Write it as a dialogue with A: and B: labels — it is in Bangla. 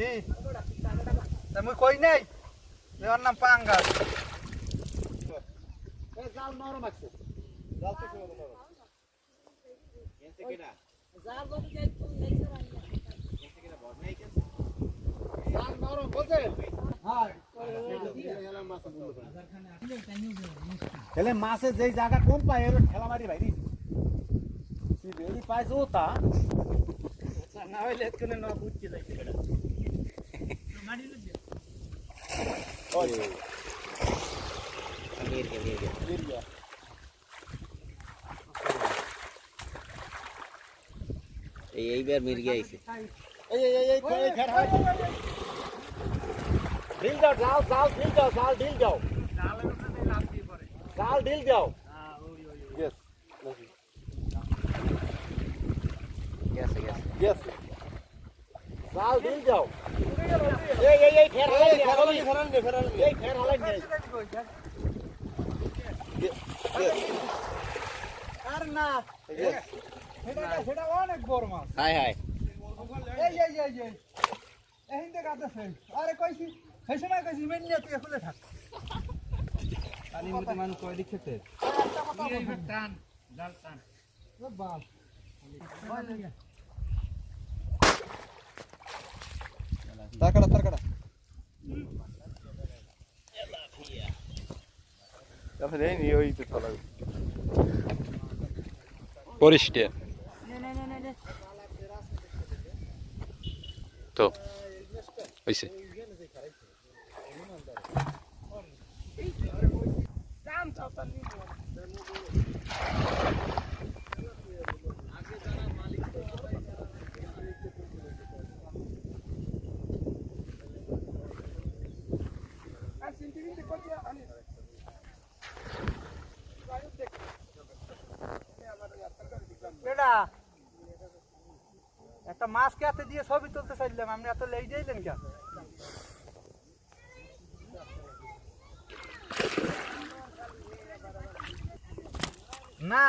A: কি মুই কই নাই যে ওর নাম পাঙ্গাস
B: জাল নরম আছে
A: জাল তো নরম
B: এনতে কেডা
C: জাল বলি যাই তো নেই স্যার
B: এনতে কেডা বড় নাই কেন
A: জাল নরম বুঝেন হ্যাঁ
B: তাহলে মাছে যেই জায়গা কম পায় এর ঠেলা মারি ভাই সি বেরি পায় জোতা
A: না হইলে কোনে না বুঝতে যাইছে এটা মারি লই
B: ওই
D: गिर गया यही बार मिल गया इसे
B: এই ফের হয় ঢিল যাও জাল ঢিল যাও জাল ঢিল যাও
A: জালের উপরে লাভ দিয়ে পড়ে
B: জাল ঢিল যাও
A: হ্যাঁ ওই
B: यस
D: कैसे कैसे
B: यस জাল ঢিল যাও এই ফের হালাই এই ফের হালাই
A: আর না সেটা অনেক বড় মাছ
D: हाय हाय
A: এই হিন্দে কাটছে আরে কইছি সেই সময় কইছি মেন নিয়ে তুই খুলে থাক পানি মধ্যে মানুষ কয় দি খেতে এই টান জাল টান ও বাপ তারকাটা তারপরে এই ওই তো চলা
E: পরিষ্কার তো হইছে
A: একটা মাছ খেতে দিয়ে ছবি তুলতে চাইলাম আপনি এত লেট যাইলেন কেন না